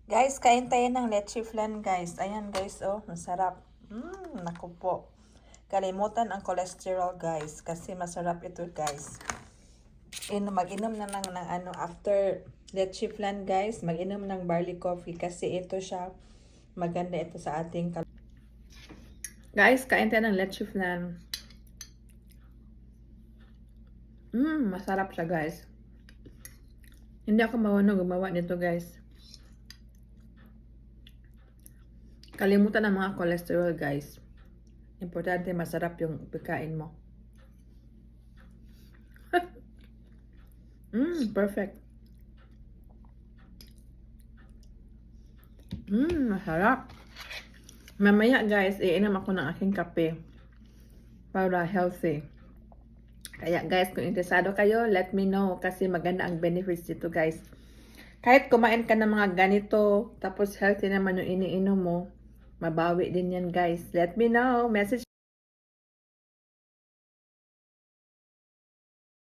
Guys, kain tayo ng leche flan, guys. Ayan, guys, oh, masarap. Naku po. Kalimutan ang cholesterol, guys, kasi masarap ito, guys. Mag-inom na lang ng ano, after leche flan, guys, mag-inom ng barley coffee kasi ito siya, maganda ito sa ating guys, kain tayo ng leche flan. Masarap siya, guys. Hindi ako marunong gumawa nito, guys. Kalimutan ang mga cholesterol, guys. Importante, masarap yung pagkain mo. Perfect. Masarap. Mamaya, guys, iinom ako ng aking kape para healthy. Kaya, guys, kung interesado kayo, let me know kasi maganda ang benefits dito, guys. Kahit kumain ka ng mga ganito, tapos healthy naman yung iniinom mo, mabawi din yan, guys. Let me know. Message